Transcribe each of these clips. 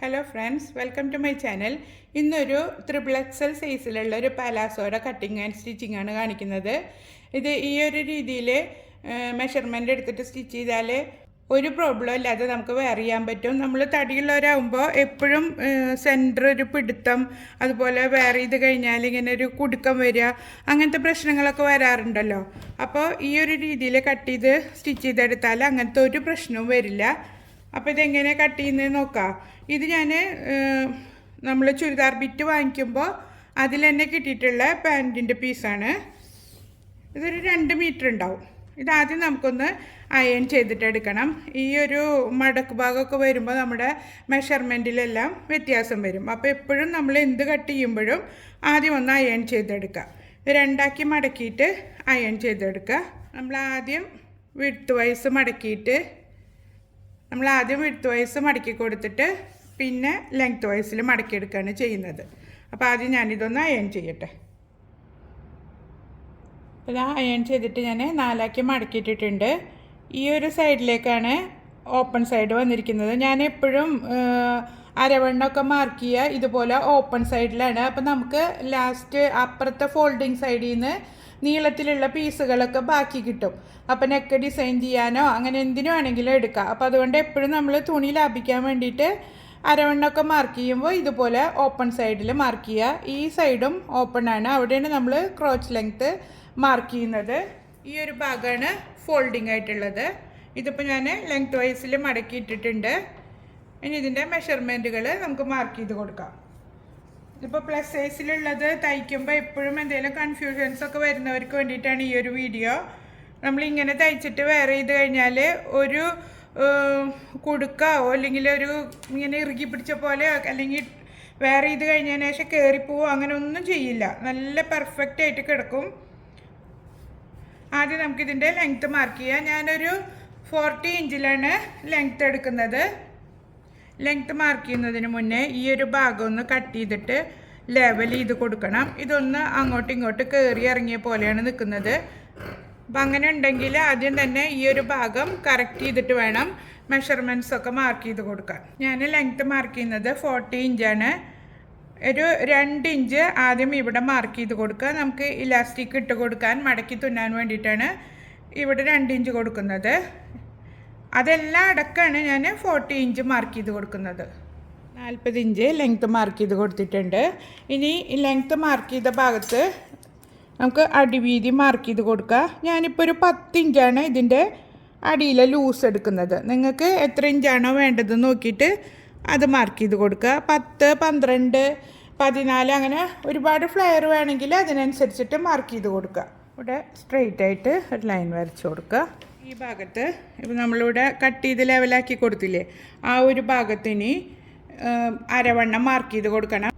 Hello friends, welcome to my channel. ഇന്നൊരു triple XL സൈസിലുള്ള ഒരു പാലാസോയുടെ കട്ടിങ് ആൻഡ് സ്റ്റിച്ചിങ് ആണ് കാണിക്കുന്നത്. ഇത് ഈ ഒരു രീതിയിൽ മെഷർമെൻ്റ് എടുത്തിട്ട് സ്റ്റിച്ച് ചെയ്താൽ ഒരു പ്രോബ്ലം ഇല്ലാതെ നമുക്ക് വെയർ ചെയ്യാൻ പറ്റും. നമ്മൾ തടിയുള്ളവരാകുമ്പോൾ എപ്പോഴും സെൻറ്റർ ഒരു പിടുത്തം, അതുപോലെ വെയർ ചെയ്ത് കഴിഞ്ഞാൽ ഇങ്ങനെ ഒരു കുടുക്കം വരിക, അങ്ങനത്തെ പ്രശ്നങ്ങളൊക്കെ വരാറുണ്ടല്ലോ. അപ്പോൾ ഈ ഒരു രീതിയിൽ കട്ട് ചെയ്ത് സ്റ്റിച്ച് ചെയ്തെടുത്താൽ അങ്ങനത്തെ ഒരു പ്രശ്നവും വരില്ല. അപ്പോൾ ഇതെങ്ങനെ കട്ട് ചെയ്യുന്നത് നോക്കാം. ഇത് ഞാൻ നമ്മൾ ചുരിദാർ ബിറ്റ് വാങ്ങിക്കുമ്പോൾ അതിൽ തന്നെ കിട്ടിയിട്ടുള്ള പാൻറ്റിൻ്റെ പീസാണ്. ഇതൊരു 2 മീറ്റർ ഉണ്ടാവും. ഇതാദ്യം നമുക്കൊന്ന് അയൺ ചെയ്തിട്ട് എടുക്കണം. ഈ ഒരു മടക്ക് ഭാഗമൊക്കെ വരുമ്പോൾ നമ്മുടെ മെഷർമെൻറ്റിലെല്ലാം വ്യത്യാസം വരും. അപ്പോൾ എപ്പോഴും നമ്മൾ എന്ത് കട്ട് ചെയ്യുമ്പോഴും ആദ്യം ഒന്ന് അയൺ ചെയ്തെടുക്കുക. 2ആക്കി മടക്കിയിട്ട് അയൺ ചെയ്തെടുക്കുക. നമ്മൾ ആദ്യം വിഡ്ത്ത് വൈസ് മടക്കിയിട്ട് വിഡ്ത്ത് വൈസ് മടക്കി കൊടുത്തിട്ട് പിന്നെ ലെങ്ത് വൈസിൽ മടക്കിയെടുക്കുകയാണ് ചെയ്യുന്നത്. അപ്പോൾ ആദ്യം ഞാനിതൊന്ന് അയൺ ചെയ്യട്ടെ. അപ്പോൾ ഇതാ അയൺ ചെയ്തിട്ട് ഞാൻ 4ആക്കി മടക്കിയിട്ടിട്ടുണ്ട്. ഈ ഒരു സൈഡിലേക്കാണ് ഓപ്പൺ സൈഡ് വന്നിരിക്കുന്നത്. ഞാൻ എപ്പോഴും അരവണ്ണമൊക്കെ മാർക്ക് ചെയ്യുക ഇതുപോലെ ഓപ്പൺ സൈഡിലാണ്. അപ്പോൾ നമുക്ക് ലാസ്റ്റ് അപ്പുറത്തെ ഫോൾഡിങ് സൈഡിൽ നിന്ന് നീളത്തിലുള്ള പീസുകളൊക്കെ ബാക്കി കിട്ടും. അപ്പോൾ നെക്ക് ഡിസൈൻ ചെയ്യാനോ അങ്ങനെ എന്തിനു വേണമെങ്കിലും എടുക്കാം. അപ്പോൾ അതുകൊണ്ട് എപ്പോഴും നമ്മൾ തുണി ലാഭിക്കാൻ വേണ്ടിയിട്ട് അരവണ്ണമൊക്കെ മാർക്ക് ചെയ്യുമ്പോൾ ഇതുപോലെ ഓപ്പൺ സൈഡിൽ മാർക്ക് ചെയ്യുക. ഈ സൈഡും ഓപ്പൺ ആണ്, അവിടെയാണ് നമ്മൾ ക്രോച്ച് ലെങ്ത്ത് മാർക്ക് ചെയ്യുന്നത്. ഈ ഒരു ഭാഗമാണ് ഫോൾഡിങ് ആയിട്ടുള്ളത്. ഇതിപ്പോൾ ഞാൻ ലെങ്ത് വൈസിൽ മടക്കിയിട്ടിട്ടുണ്ട്. ഇനി ഇതിൻ്റെ മെഷർമെൻറ്റുകൾ നമുക്ക് മാർക്ക് ചെയ്ത് കൊടുക്കാം. ഇപ്പോൾ പ്ലസ് സൈസിലുള്ളത് തയ്ക്കുമ്പോൾ എപ്പോഴും എന്തെങ്കിലും കൺഫ്യൂഷൻസ് ഒക്കെ വരുന്നവർക്ക് വേണ്ടിയിട്ടാണ് ഈ ഒരു വീഡിയോ. നമ്മളിങ്ങനെ തയ്ച്ചിട്ട് വെയർ ചെയ്ത് കഴിഞ്ഞാൽ ഒരു കുടുക്കാവോ അല്ലെങ്കിൽ ഒരു ഇങ്ങനെ ഇറുകി പിടിച്ച പോലെ അല്ലെങ്കിൽ വെയർ ചെയ്ത് കഴിഞ്ഞതിന് ശേഷം കയറിപ്പോവോ അങ്ങനെ ഒന്നും ചെയ്യില്ല. നല്ല പെർഫെക്റ്റ് ആയിട്ട് കിടക്കും. ആദ്യം നമുക്കിതിൻ്റെ ലെങ്ത്ത് മാർക്ക് ചെയ്യാം. ഞാനൊരു 40 ഇഞ്ചിലാണ് ലെങ്ത്ത് എടുക്കുന്നത്. ലെങ്ത്ത് മാർക്ക് ചെയ്യുന്നതിന് മുന്നേ ഈ ഒരു ഭാഗം ഒന്ന് കട്ട് ചെയ്തിട്ട് ലെവൽ ചെയ്ത് കൊടുക്കണം. ഇതൊന്ന് അങ്ങോട്ടും ഇങ്ങോട്ട് കയറി ഇറങ്ങിയ പോലെയാണ് നിൽക്കുന്നത്. അപ്പം അങ്ങനെ ഉണ്ടെങ്കിൽ ആദ്യം തന്നെ ഈ ഒരു ഭാഗം കറക്റ്റ് ചെയ്തിട്ട് വേണം മെഷർമെൻറ്റ്സ് ഒക്കെ മാർക്ക് ചെയ്ത് കൊടുക്കാൻ. ഞാൻ ലെങ്ത്ത് മാർക്ക് ചെയ്യുന്നത് 40 ഇഞ്ചാണ്. ഒരു 2 ഇഞ്ച് ആദ്യം ഇവിടെ മാർക്ക് ചെയ്ത് കൊടുക്കുക. നമുക്ക് ഇലാസ്റ്റിക് ഇട്ട് കൊടുക്കാൻ മടക്കി തുന്നാൻ വേണ്ടിയിട്ടാണ് ഇവിടെ 2 ഇഞ്ച് കൊടുക്കുന്നത്. അതെല്ലാം അടക്കമാണ് ഞാൻ 40 ഇഞ്ച് മാർക്ക് ചെയ്ത് കൊടുക്കുന്നത്. 40 ഇഞ്ച് ലെങ്ത്ത് മാർക്ക് ചെയ്ത് കൊടുത്തിട്ടുണ്ട്. ഇനി ലെങ്ത്ത് മാർക്ക് ചെയ്ത ഭാഗത്ത് നമുക്ക് അടിവീതി മാർക്ക് ചെയ്ത് കൊടുക്കുക. ഞാനിപ്പോൾ ഒരു 10 ഇഞ്ചാണ് ഇതിൻ്റെ അടിയിലെ ലൂസ് എടുക്കുന്നത്. നിങ്ങൾക്ക് എത്ര ഇഞ്ചാണോ വേണ്ടത് നോക്കിയിട്ട് അത് മാർക്ക് ചെയ്ത് കൊടുക്കുക. 10, 12, 14 അങ്ങനെ ഒരുപാട് ഫ്ലെയർ വേണമെങ്കിൽ അതിനനുസരിച്ചിട്ട് മാർക്ക് ചെയ്ത് കൊടുക്കുക. ഇവിടെ സ്ട്രെയിറ്റ് ആയിട്ട് ഒരു ലൈൻ വരച്ച് കൊടുക്കുക. ഈ ഭാഗത്ത് ഇപ്പോൾ നമ്മളിവിടെ കട്ട് ചെയ്ത് ലെവലാക്കി കൊടുത്തില്ലേ, ആ ഒരു ഭാഗത്തിന് അരവണ്ണം മാർക്ക് ചെയ്ത് കൊടുക്കണം.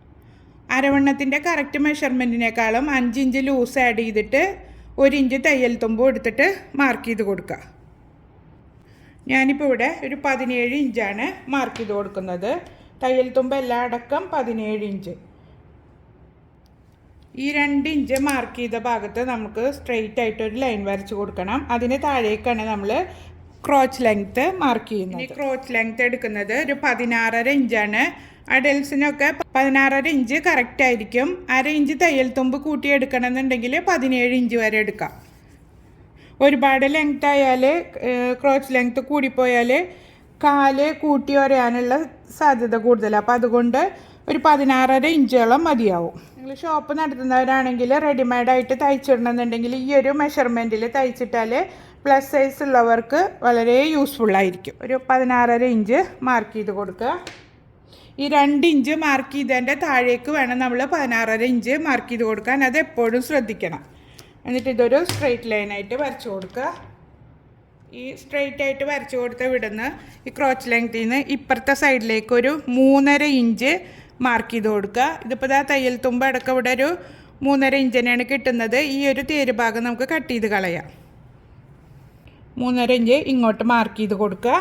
അരവണ്ണത്തിൻ്റെ കറക്റ്റ് മെഷർമെൻറ്റിനേക്കാളും 5 ഇഞ്ച് ലൂസ് ആഡ് ചെയ്തിട്ട് 1 ഇഞ്ച് തയ്യൽ തുമ്പും എടുത്തിട്ട് മാർക്ക് ചെയ്ത് കൊടുക്കുക. ഞാനിപ്പോൾ ഇവിടെ ഒരു 17 ഇഞ്ചാണ് മാർക്ക് ചെയ്ത് കൊടുക്കുന്നത്. തയ്യൽ തുമ്പ് എല്ലാം അടക്കം 17 ഇഞ്ച്. ഈ 2 ഇഞ്ച് മാർക്ക് ചെയ്ത ഭാഗത്ത് നമുക്ക് സ്ട്രെയിറ്റ് ആയിട്ടൊരു ലൈൻ വരച്ച് കൊടുക്കണം. അതിന് താഴേക്കാണ് നമ്മൾ ക്രോച്ച് ലെങ്ത്ത് മാർക്ക് ചെയ്യുന്നത്. ഈ ക്രോച്ച് ലെങ്ത്ത് എടുക്കുന്നത് ഒരു 16.5 ഇഞ്ചാണ്. അഡൽസിനൊക്കെ 16.5 ഇഞ്ച് കറക്റ്റ് ആയിരിക്കും. 1/2 ഇഞ്ച് തയ്യൽ തുമ്പ് കൂട്ടിയെടുക്കണം എന്നുണ്ടെങ്കിൽ 17 ഇഞ്ച് വരെ എടുക്കാം. ഒരുപാട് ലെങ്ത്ത് ആയാൽ ക്രോച്ച് ലെങ്ത്ത് കൂടിപ്പോയാൽ കാല് കൂട്ടി വരയാനുള്ള സാധ്യത കൂടുതലാണ്. അപ്പോൾ അതുകൊണ്ട് ഒരു 16.5 ഇഞ്ചോളം മതിയാവും. നിങ്ങൾ ഷോപ്പ് നടത്തുന്നവരാണെങ്കിൽ റെഡിമെയ്ഡായിട്ട് തയ്ച്ചിടണമെന്നുണ്ടെങ്കിൽ ഈ ഒരു മെഷർമെൻറ്റിൽ തയ്ച്ചിട്ടാൽ പ്ലസ് സൈസ് ഉള്ളവർക്ക് വളരെ യൂസ്ഫുള്ളായിരിക്കും. ഒരു 16.5 ഇഞ്ച് മാർക്ക് ചെയ്ത് കൊടുക്കുക. ഈ 2 ഇഞ്ച് മാർക്ക് ചെയ്തതിൻ്റെ താഴേക്ക് വേണം നമ്മൾ 16.5 ഇഞ്ച് മാർക്ക് ചെയ്ത് കൊടുക്കാൻ. അത് എപ്പോഴും ശ്രദ്ധിക്കണം. എന്നിട്ട് ഇതൊരു സ്ട്രെയിറ്റ് ലൈനായിട്ട് വരച്ച് കൊടുക്കുക. ഈ സ്ട്രെയിറ്റ് ആയിട്ട് വരച്ച് കൊടുത്ത ഇവിടുന്ന് ഈ ക്രോച്ച് ലെങ്ത്തിൽ നിന്ന് ഇപ്പുറത്തെ സൈഡിലേക്ക് ഒരു 3.5 ഇഞ്ച് മാർക്ക് ചെയ്ത് കൊടുക്കുക. ഇതിപ്പോൾ ഇതാ തയ്യൽ തുമ്പ് അടക്കം ഇവിടെ ഒരു 3.5 ഇഞ്ച് തന്നെയാണ് കിട്ടുന്നത്. ഈ ഒരു തേര് ഭാഗം നമുക്ക് കട്ട് ചെയ്ത് കളയാം. 3.5 ഇഞ്ച് ഇങ്ങോട്ട് മാർക്ക് ചെയ്ത് കൊടുക്കുക.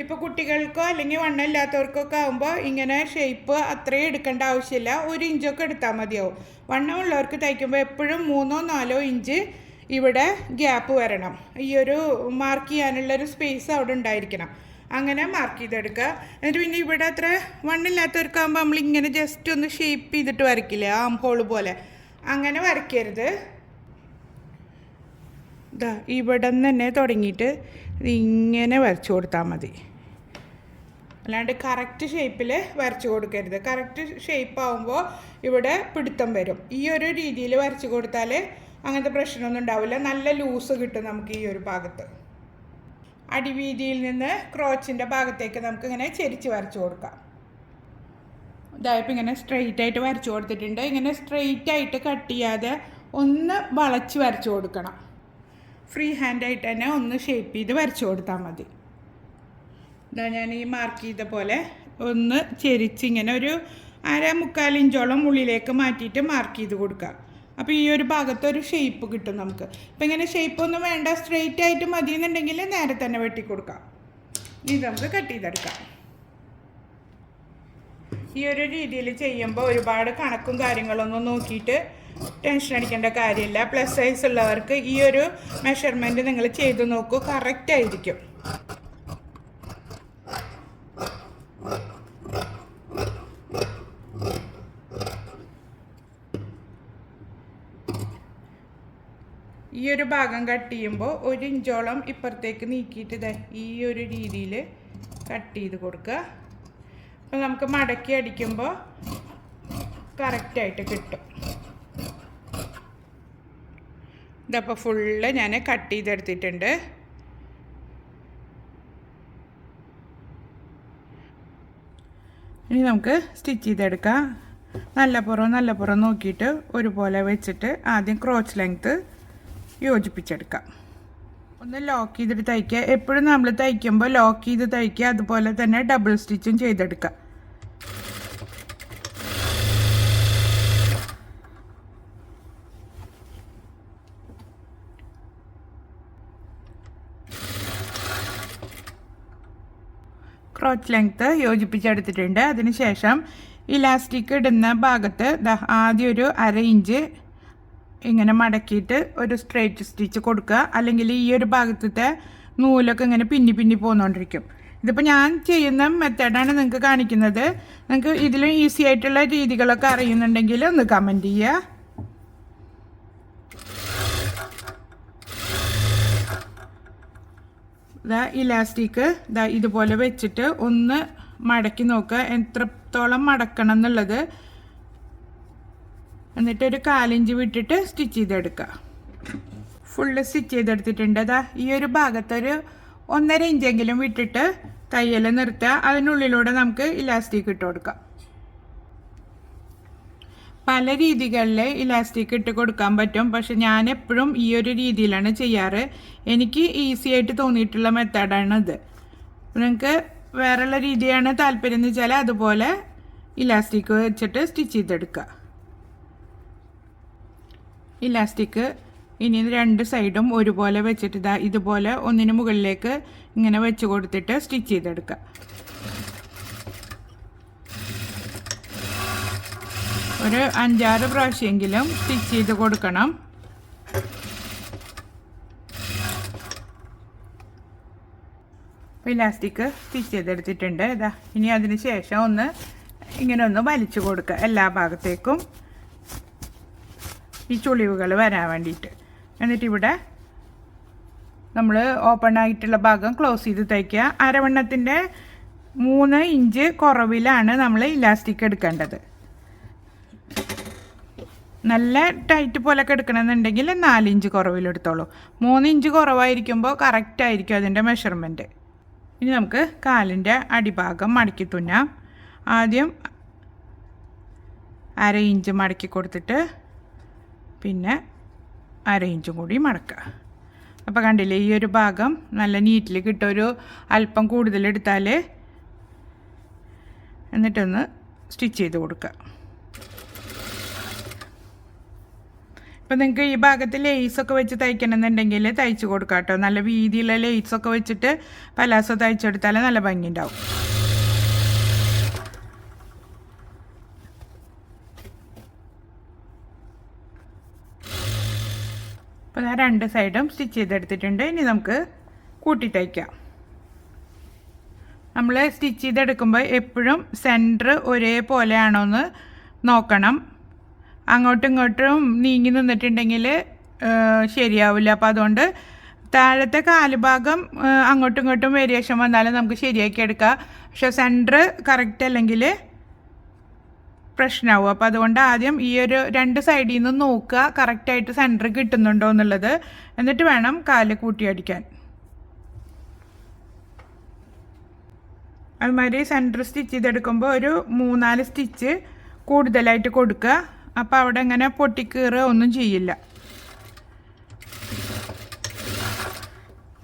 ഇപ്പോൾ കുട്ടികൾക്കോ അല്ലെങ്കിൽ വണ്ണമില്ലാത്തവർക്കൊക്കെ ആകുമ്പോൾ ഇങ്ങനെ ഷേപ്പ് അത്രയും എടുക്കേണ്ട ആവശ്യമില്ല. 1 ഇഞ്ചൊക്കെ എടുത്താൽ മതിയാവും. വണ്ണമുള്ളവർക്ക് തയ്ക്കുമ്പോൾ എപ്പോഴും 3-4 ഇഞ്ച് ഇവിടെ ഗ്യാപ്പ് വരണം. ഈ ഒരു മാർക്ക് ചെയ്യാനുള്ളൊരു സ്പേസ് അവിടെ ഉണ്ടായിരിക്കണം. അങ്ങനെ മാർക്ക് ചെയ്തെടുക്കുക. എന്നിട്ട് പിന്നെ ഇവിടെ അത്ര വണ്ണില്ലാത്തവർക്കാകുമ്പോൾ നമ്മളിങ്ങനെ ജസ്റ്റ് ഒന്ന് ഷേപ്പ് ചെയ്തിട്ട് വരയ്ക്കില്ലേ, ആം ഹോൾ പോലെ, അങ്ങനെ വരയ്ക്കരുത്. ഇതാ ഇവിടെ നിന്ന് തന്നെ തുടങ്ങിയിട്ട് ഇങ്ങനെ വരച്ചു കൊടുത്താൽ മതി. അല്ലാണ്ട് കറക്റ്റ് ഷേപ്പിൽ വരച്ചു കൊടുക്കരുത്. കറക്റ്റ് ഷേപ്പ് ആകുമ്പോൾ ഇവിടെ പിടുത്തം വരും. ഈ ഒരു രീതിയിൽ വരച്ചു കൊടുത്താൽ അങ്ങനത്തെ പ്രശ്നമൊന്നും ഉണ്ടാവില്ല. നല്ല ലൂസ് കിട്ടും നമുക്ക് ഈ ഒരു ഭാഗത്ത്. അടിവീതിയിൽ നിന്ന് ക്രോച്ചിൻ്റെ ഭാഗത്തേക്ക് നമുക്കിങ്ങനെ ചെരിച്ച് വരച്ചു കൊടുക്കാം. ഇതായപ്പോൾ ഇങ്ങനെ സ്ട്രെയിറ്റ് ആയിട്ട് വരച്ചു കൊടുത്തിട്ടുണ്ട്. ഇങ്ങനെ സ്ട്രെയിറ്റ് ആയിട്ട് കട്ട് ചെയ്യാതെ ഒന്ന് വളച്ച് വരച്ചു കൊടുക്കണം. ഫ്രീ ഹാൻഡായിട്ട് തന്നെ ഒന്ന് ഷേപ്പ് ചെയ്ത് വരച്ചു കൊടുത്താൽ മതി. ഇതാ ഞാൻ ഈ മാർക്ക് ചെയ്ത പോലെ ഒന്ന് ചെരിച്ച് ഇങ്ങനെ ഒരു 1/4-3 ഇഞ്ചോളം ഉള്ളിലേക്ക് മാറ്റിയിട്ട് മാർക്ക് ചെയ്ത് കൊടുക്കുക. അപ്പോൾ ഈ ഒരു ഭാഗത്തൊരു ഷേപ്പ് കിട്ടും നമുക്ക്. ഇപ്പം ഇങ്ങനെ ഷേപ്പൊന്നും വേണ്ട, സ്ട്രെയിറ്റ് ആയിട്ട് മതി എന്നുണ്ടെങ്കിൽ നേരെ തന്നെ വെട്ടിക്കൊടുക്കാം. ഇത് നമുക്ക് കട്ട് ചെയ്തെടുക്കാം. ഈ ഒരു രീതിയിൽ ചെയ്യുമ്പോൾ ഒരുപാട് കണക്കും കാര്യങ്ങളൊന്നും നോക്കിയിട്ട് ടെൻഷൻ അടിക്കേണ്ട കാര്യമില്ല. പ്ലസ് സൈസ് ഉള്ളവർക്ക് ഈ ഒരു മെഷർമെൻറ്റ് നിങ്ങൾ ചെയ്ത് നോക്കൂ, കറക്റ്റായിരിക്കും. ഈ ഒരു ഭാഗം കട്ട് ചെയ്യുമ്പോൾ 1 ഇഞ്ചോളം ഇപ്പുറത്തേക്ക് നീക്കിയിട്ട് ഈ ഒരു രീതിയിൽ കട്ട് ചെയ്ത് കൊടുക്കുക. അപ്പോൾ നമുക്ക് മടക്കി അടിക്കുമ്പോൾ കറക്റ്റായിട്ട് കിട്ടും. ഇതപ്പോൾ ഫുള്ള് ഞാൻ കട്ട് ചെയ്തെടുത്തിട്ടുണ്ട്. ഇനി നമുക്ക് സ്റ്റിച്ച് ചെയ്തെടുക്കാം. നല്ല പുറം നോക്കിയിട്ട് ഒരുപോലെ വെച്ചിട്ട് ആദ്യം ക്രോച്ച് ലെങ്ത്ത് യോജിപ്പിച്ചെടുക്കാം. ഒന്ന് ലോക്ക് ചെയ്തിട്ട് തയ്ക്കുക. എപ്പോഴും നമ്മൾ തയ്ക്കുമ്പോൾ ലോക്ക് ചെയ്ത് തയ്ക്കുക. അതുപോലെ തന്നെ ഡബിൾ സ്റ്റിച്ചും ചെയ്തെടുക്കുക. ക്രോച്ച് ലെങ്ത്ത് യോജിപ്പിച്ചെടുത്തിട്ടുണ്ട്. അതിനുശേഷം ഇലാസ്റ്റിക് ഇടുന്ന ഭാഗത്ത് ആദ്യം ഒരു 1/2 ഇഞ്ച് ഇങ്ങനെ മടക്കിയിട്ട് ഒരു സ്ട്രെയിറ്റ് സ്റ്റിച്ച് കൊടുക്കുക. അല്ലെങ്കിൽ ഈ ഒരു ഭാഗത്തെ നൂലൊക്കെ ഇങ്ങനെ പിന്നി പോന്നുകൊണ്ടിരിക്കും. ഇതിപ്പോൾ ഞാൻ ചെയ്യുന്ന മെത്തേഡാണ് നിങ്ങൾക്ക് കാണിക്കുന്നത്. നിങ്ങൾക്ക് ഇതിലും ഈസി ആയിട്ടുള്ള രീതികളൊക്കെ അറിയുന്നുണ്ടെങ്കിൽ ഒന്ന് കമൻറ്റ് ചെയ്യുക. ഇലാസ്റ്റിക് ഇതുപോലെ വെച്ചിട്ട് ഒന്ന് മടക്കി നോക്കുക എത്രത്തോളം മടക്കണം എന്നുള്ളത്. എന്നിട്ട് ഒരു 1/4 ഇഞ്ച് വിട്ടിട്ട് സ്റ്റിച്ച് ചെയ്തെടുക്കുക. ഫുള്ള് സ്റ്റിച്ച് ചെയ്തെടുത്തിട്ടുണ്ട്. ഈ ഒരു ഭാഗത്തൊരു 1.5 ഇഞ്ചെങ്കിലും വിട്ടിട്ട് തയ്യൽ നിർത്തുക. അതിനുള്ളിലൂടെ നമുക്ക് ഇലാസ്റ്റിക് ഇട്ട് കൊടുക്കാം. പല രീതികളിൽ ഇലാസ്റ്റിക് ഇട്ട് കൊടുക്കാൻ പറ്റും. പക്ഷെ ഞാൻ എപ്പോഴും ഈ ഒരു രീതിയിലാണ് ചെയ്യാറ്. എനിക്ക് ഈസി ആയിട്ട് തോന്നിയിട്ടുള്ള മെത്തേഡാണിത്. നിങ്ങൾക്ക് വേറെയുള്ള രീതിയാണ് താല്പര്യം എന്ന് വെച്ചാൽ അതുപോലെ ഇലാസ്റ്റിക് വെച്ചിട്ട് സ്റ്റിച്ച് ചെയ്തെടുക്കുക. ഇലാസ്റ്റിക് ഇനി 2 സൈഡും ഒരുപോലെ വെച്ചിട്ട് ഇതുപോലെ ഒന്നിന് മുകളിലേക്ക് ഇങ്ങനെ വെച്ച് കൊടുത്തിട്ട് സ്റ്റിച്ച് ചെയ്തെടുക്കുക. ഒരു 5-6 പ്രാവശ്യമെങ്കിലും സ്റ്റിച്ച് ചെയ്ത് കൊടുക്കണം. ഇലാസ്റ്റിക് സ്റ്റിച്ച് ചെയ്തെടുത്തിട്ടുണ്ട്. ഇനി അതിന് ശേഷം ഇങ്ങനെ ഒന്ന് വലിച്ചു കൊടുക്കുക എല്ലാ ഭാഗത്തേക്കും, ഈ ചുളിവുകൾ വരാൻ വേണ്ടിയിട്ട്. എന്നിട്ട് ഇവിടെ നമ്മൾ ഓപ്പൺ ആയിട്ടുള്ള ഭാഗം ക്ലോസ് ചെയ്ത് തയ്ക്കുക. അരവണ്ണത്തിൻ്റെ 3 ഇഞ്ച് കുറവിലാണ് നമ്മൾ ഇലാസ്റ്റിക് എടുക്കേണ്ടത്. നല്ല ടൈറ്റ് പോലൊക്കെ എടുക്കണമെന്നുണ്ടെങ്കിൽ 4 ഇഞ്ച് കുറവിലെടുത്തോളൂ. 3 ഇഞ്ച് കുറവായിരിക്കുമ്പോൾ കറക്റ്റായിരിക്കും അതിൻ്റെ മെഷർമെൻറ്റ്. ഇനി നമുക്ക് കാലിൻ്റെ അടിഭാഗം മടക്കി തുന്നാം. ആദ്യം 1/2 ഇഞ്ച് മടക്കി കൊടുത്തിട്ട് പിന്നെ 1/2 ഇഞ്ചും കൂടി മടക്കുക. അപ്പോൾ കണ്ടില്ലേ, ഈ ഒരു ഭാഗം നല്ല നീറ്റിൽ കിട്ടും. ഒരു അല്പം കൂടുതലെടുത്താൽ എന്നിട്ടൊന്ന് സ്റ്റിച്ച് ചെയ്ത് കൊടുക്കുക. ഇപ്പം നിങ്ങൾക്ക് ഈ ഭാഗത്ത് ലേസൊക്കെ വെച്ച് തയ്ക്കണമെന്നുണ്ടെങ്കിൽ തയ്ച്ച് കൊടുക്കാം കേട്ടോ. നല്ല വീതിയുള്ള ലേസൊക്കെ വെച്ചിട്ട് പലാസോ തയ്ച്ചെടുത്താൽ നല്ല ഭംഗിയുണ്ടാവും. അപ്പോൾ 2 സൈഡും സ്റ്റിച്ച് ചെയ്തെടുത്തിട്ടുണ്ട്. ഇനി നമുക്ക് കൂട്ടി തയ്ക്കാം. നമ്മൾ സ്റ്റിച്ച് ചെയ്തെടുക്കുമ്പോൾ എപ്പോഴും സെൻറ്റർ ഒരേപോലെയാണോ എന്ന് നോക്കണം. അങ്ങോട്ടും ഇങ്ങോട്ടും നീങ്ങി നിന്നിട്ടുണ്ടെങ്കിൽ ശരിയാവില്ല. അപ്പോൾ അതുകൊണ്ട് താഴത്തെ കാലുഭാഗം അങ്ങോട്ടും ഇങ്ങോട്ടും വേരിയേഷൻ വന്നാലും നമുക്ക് ശരിയാക്കി എടുക്കാം. പക്ഷേ സെൻറ്റർ കറക്റ്റ് അല്ലെങ്കിൽ പ്രശ്നമാവും. അപ്പോൾ അതുകൊണ്ട് ആദ്യം ഈ ഒരു 2 സൈഡിൽ നിന്ന് നോക്കുക കറക്റ്റായിട്ട് സെൻറ്റർ കിട്ടുന്നുണ്ടോ എന്നുള്ളത്. എന്നിട്ട് വേണം കാല് കൂട്ടിയടിക്കാൻ. അതുമാതിരി സെൻറ്റർ സ്റ്റിച്ച് ചെയ്തെടുക്കുമ്പോൾ ഒരു 3-4 സ്റ്റിച്ച് കൂടുതലായിട്ട് കൊടുക്കുക. അപ്പോൾ അവിടെ ഇങ്ങനെ പൊട്ടിക്കീറുക ഒന്നും ചെയ്യില്ല.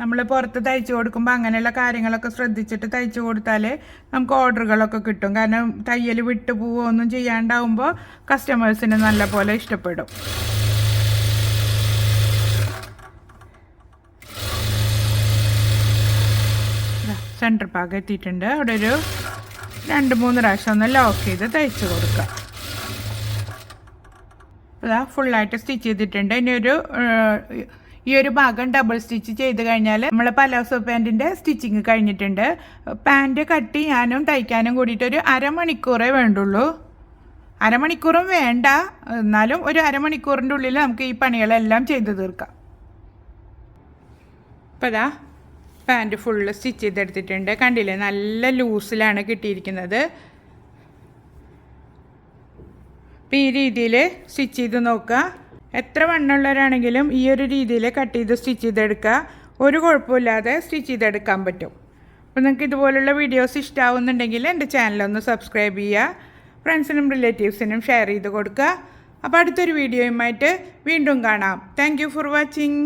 നമ്മൾ പുറത്ത് തയ്ച്ചു കൊടുക്കുമ്പോൾ അങ്ങനെയുള്ള കാര്യങ്ങളൊക്കെ ശ്രദ്ധിച്ചിട്ട് തയ്ച്ചു കൊടുത്താൽ നമുക്ക് ഓർഡറുകളൊക്കെ കിട്ടും. കാരണം തയ്യൽ വിട്ടു പോവുകയോ ഒന്നും ചെയ്യാണ്ടാവുമ്പോൾ കസ്റ്റമേഴ്സിന് നല്ല പോലെ ഇഷ്ടപ്പെടും. സെൻറ്റർ ഭാഗം എത്തിയിട്ടുണ്ട്. അവിടെ ഒരു 2-3 പ്രാവശ്യം ഒന്ന് ലോക്ക് ചെയ്ത് തയ്ച്ചു കൊടുക്കുക. അതാ ഫുള്ളായിട്ട് സ്റ്റിച്ച് ചെയ്തിട്ടുണ്ട്. ഇനി ഈ ഒരു ഭാഗം ഡബിൾ സ്റ്റിച്ച് ചെയ്ത് കഴിഞ്ഞാൽ നമ്മൾ പലാസോ പാൻറ്റിൻ്റെ സ്റ്റിച്ചിങ് കഴിഞ്ഞിട്ടുണ്ട്. പാൻറ്റ് കട്ട് ചെയ്യാനും തയ്ക്കാനും കൂടിയിട്ട് ഒരു അരമണിക്കൂറേ വേണ്ടുള്ളൂ. അരമണിക്കൂറും വേണ്ട, എന്നാലും ഒരു അരമണിക്കൂറിൻ്റെ ഉള്ളിൽ നമുക്ക് ഈ പണികളെല്ലാം ചെയ്ത് തീർക്കാം. അപ്പോൾ അതാ പാൻറ്റ് ഫുള്ള് സ്റ്റിച്ച് ചെയ്തെടുത്തിട്ടുണ്ട്. കണ്ടില്ലേ, നല്ല ലൂസിലാണ് കിട്ടിയിരിക്കുന്നത്. അപ്പോൾ ഈ രീതിയിൽ സ്റ്റിച്ച് ചെയ്ത് നോക്കുക. എത്ര വണ്ണമുള്ളവരാണെങ്കിലും ഈ ഒരു രീതിയിൽ കട്ട് ചെയ്ത് സ്റ്റിച്ച് ചെയ്തെടുക്കുക. ഒരു കുഴപ്പമില്ലാതെ സ്റ്റിച്ച് ചെയ്തെടുക്കാൻ പറ്റും. അപ്പോൾ നിങ്ങൾക്ക് ഇതുപോലുള്ള വീഡിയോസ് ഇഷ്ടമാവുന്നുണ്ടെങ്കിൽ എൻ്റെ ചാനലൊന്ന് സബ്സ്ക്രൈബ് ചെയ്യുക. ഫ്രണ്ട്സിനും റിലേറ്റീവ്സിനും ഷെയർ ചെയ്ത് കൊടുക്കുക. അപ്പോൾ അടുത്തൊരു വീഡിയോയുമായിട്ട് വീണ്ടും കാണാം. Thank you for watching.